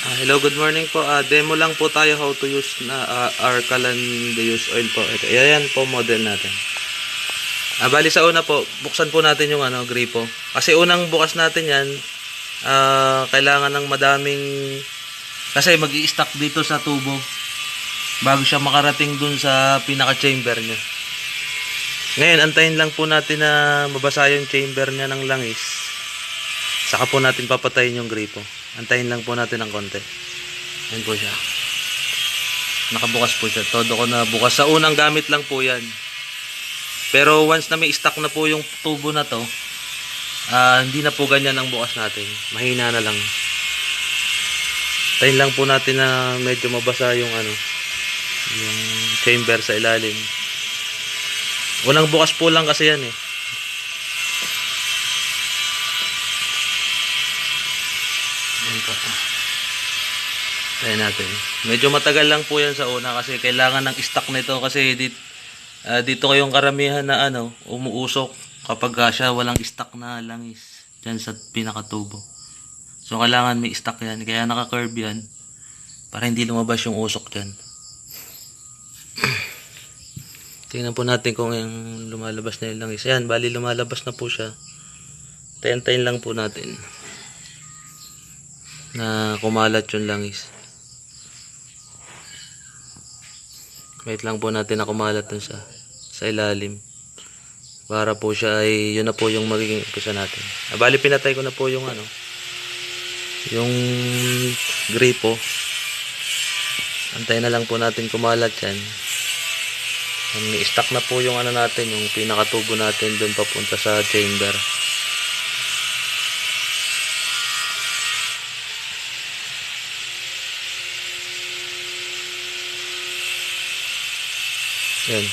Hello, good morning po. Demo lang po tayo how to use na Arcalan Deus oil po. Ito, ayan po model natin. Bali sa una po, buksan po natin yung gripo. Kasi unang bukas natin yan, kailangan ng madaming, kasi mag-i-stack dito sa tubo bago siya makarating dun sa pinaka-chamber niya. Ngayon, antayin lang po natin na mabasa yung chamber niya ng langis. Saka po natin papatayin yung gripo. Antayin lang po natin ng konti. Ayan po siya. Nakabukas po siya. Todo ko na bukas. Sa unang gamit lang po yan. Pero once na may stock na po yung tubo na to, hindi na po ganyan ang bukas natin. Mahina na lang. Antayin lang po natin na medyo mabasa yung yung chamber sa ilalim. Unang bukas po lang kasi yan eh. Tayo natin. Medyo matagal lang po yan sa una kasi kailangan ng stock nito kasi dito kayong karamihan na umuusok kapag siya walang stock na langis dyan sa pinakatubo. So kailangan may stock yan. Kaya naka-curve yan para hindi lumabas yung usok dyan. Tingnan po natin kung yung lumalabas na yung langis. Ayan, bali lumalabas na po siya. Tayin-tayin lang po natin na kumalat yung langis. Wait lang po natin na kumalat dun sa ilalim. Para po siya ay yun na po yung magiging umpisa natin. Bali pinatay ko na po yung yung gripo. Antayin na lang po natin kumalat yan. May stock na po yung natin, yung pinakatubo natin dun papunta sa chamber. Yan.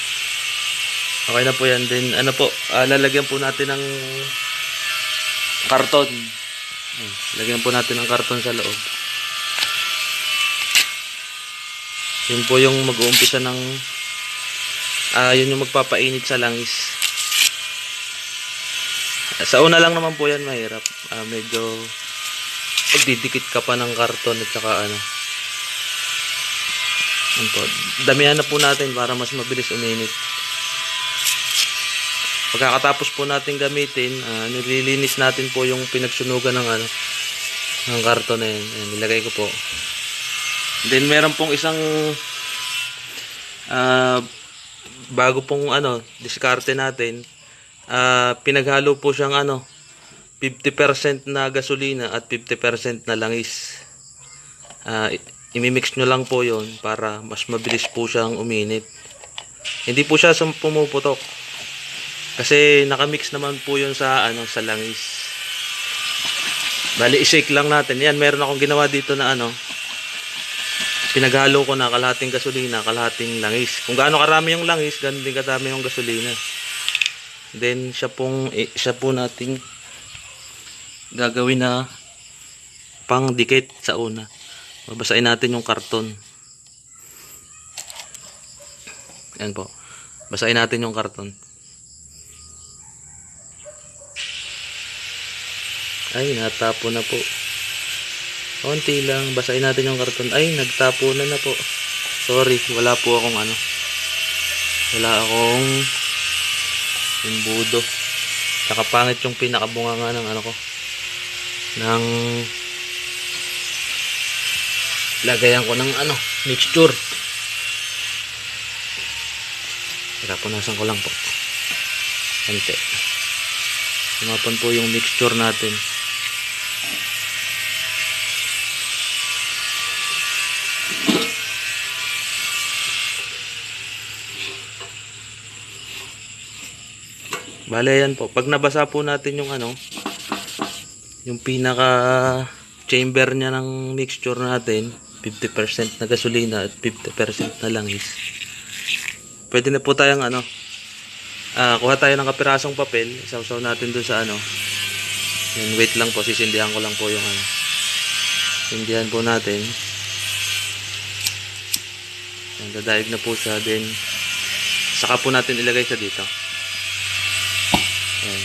Okay na po yan. Then lalagyan po natin ng karton. Lagyan po natin ng karton sa loob. Yun po yung mag-uumpisa ng yun yung magpapainit sa langis. Sa una lang naman po yan mahirap. Medyo magdidikit ka pa ng karton at saka damihan na po natin para mas mabilis uminit. Pagkatapos po natin gamitin, nililinis natin po yung pinagsunugan ng karton na yan. Ayan, nilagay ko po. Then meron pong isang bago pong diskarte natin. Pinaghalo po siyang 50% na gasolina at 50% na langis. Imimix nyo lang po yon para mas mabilis po siyang uminit. Hindi po siya pumuputok. Kasi nakamix naman po yun sa langis. Bali i-shake lang natin. Yan, meron akong ginawa dito na pinaghalo ko na kalahating gasolina, kalahating langis. Kung gaano karami yung langis, ganun din kadami yung gasolina. Then siya po nating gagawin na pang dikit sa una. Babasahin natin yung karton. Ayan po. Basahin natin yung karton. Ay, natapo na po. Konti lang. Basahin natin yung karton. Ay, nagtapo na po. Sorry, wala po akong wala akong imbudo. Saka pangit yung pinakabunganga ng ko. Ng lagayan ko ng mixture. Punasan ko lang po. Ante. Sumapon po yung mixture natin. Bale yan po. Pag nabasa po natin yung yung pinaka chamber niya ng mixture natin, 50% na gasolina at 50% na langis. Pwede na po tayong kuha tayo ng kapirasong papel, isawsaw natin dun sa Yan, wait lang po, sisindihan ko lang po yung sindihan po natin. Yan, dadaig na po siya, then saka po natin ilagay sa dito. Yan.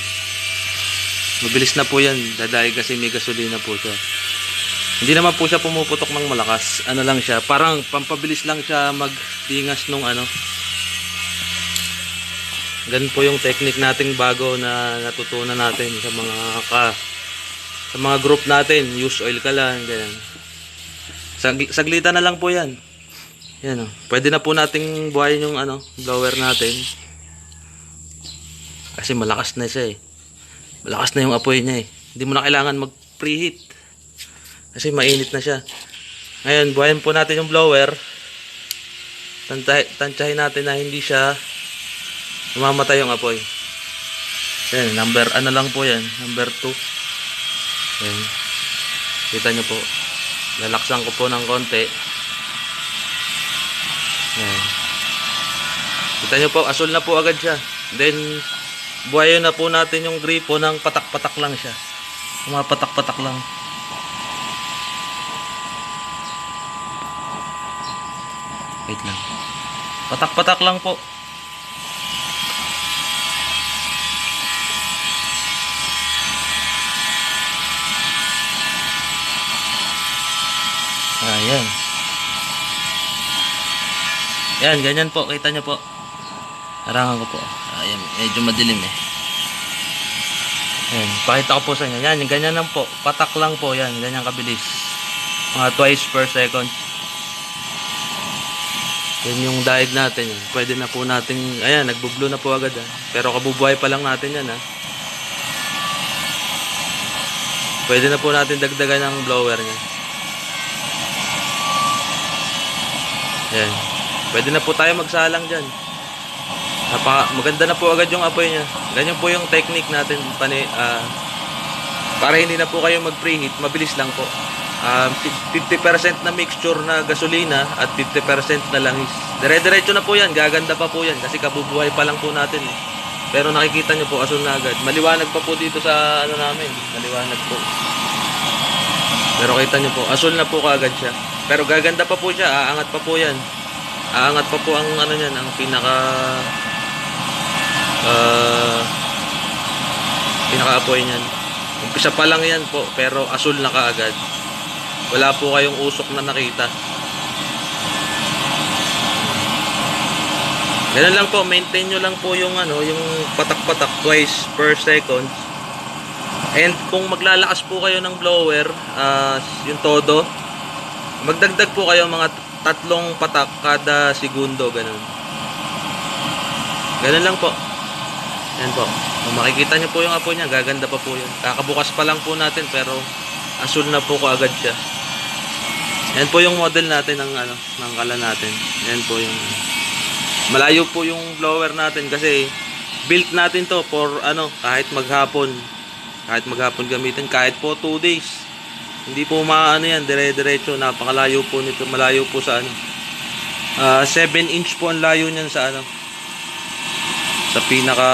Mabilis na po yan, dadaig kasi may gasolina po siya. Hindi naman po siya pumuputok ng malakas. Ano lang siya, parang pampabilis lang siya magtingas nung ano. Ganun po yung technique nating bago na natutunan natin sa mga group natin. Use oil ka lang, ganyan. Saglitan na lang po yan. Yan o. Pwede na po nating buhayin yung ano, blower natin. Kasi malakas na siya eh. Malakas na yung apoy niya eh. Hindi mo na kailangan mag-preheat. Kasi mainit na siya. Ngayon, buhayin po natin yung blower. Tansyahin natin na hindi siya mamamatay yung apoy. Yan, ano lang po yan. Number 2. Yan. Kita nyo po. Lalaksan ko po ng konti. Yan. Kita nyo po, asul na po agad siya. Then, buhayin na po natin yung gripo ng patak-patak lang siya. Mga patak-patak lang. Wait lang. Patak-patak lang po. Ayan. Yan, ganyan po. Kita nyo po. Harangan ko po. Ayan, medyo madilim eh. Ayan, pakita ko po sa inyo. Yan, ganyan lang po. Patak lang po yan. Ganyan kabilis. Mga twice per second. Yan yung diode natin. Yan. Pwede na po natin. Ayan, nagbo-blow na po agad. Ha? Pero kabubuhay pa lang natin yan. Ha? Pwede na po natin dagdagan ng blower niya. Yan. Pwede na po tayo magsalang dyan. Maganda na po agad yung apoy niya. Ganyan po yung technique natin para hindi na po kayo mag-preheat. Mabilis lang po. 50% na mixture na gasolina at 50% na langis. Dire-diretso na po yan. Gaganda pa po yan kasi kabubuhay pa lang po natin. Pero nakikita nyo po, asul na agad. Maliwanag pa po dito sa ano namin. Maliwanag po. Pero kita nyo po, asul na po kaagad siya. Pero gaganda pa po siya. Aangat pa po yan. Aangat pa po ang ano niyan, ang pinaka-apoy niyan. Umpisa pa lang yan po, pero asul na kaagad. Wala po kayong usok na nakita. Ganun lang po, maintain nyo lang po yung ano, yung patak-patak twice per second. And kung maglalakas po kayo ng blower, yung todo, magdagdag po kayo mga 3 patak kada segundo, ganun. Ganun lang po. Yan po. Kung makikita nyo po yung apoy niya, gaganda pa po yun. Kakabukas pa lang po natin, pero asul na po kaagad siya. Yan po yung model natin ng ano, ng kalan natin. Yan po yung malayo po yung blower natin kasi built natin to for ano, kahit maghapon gamitin, kahit po 2 days. Hindi po maano yan, dire-diretso, napakalayo po nito, malayo po sa ano. 7 inch po ang layo niyan sa ano, sa pinaka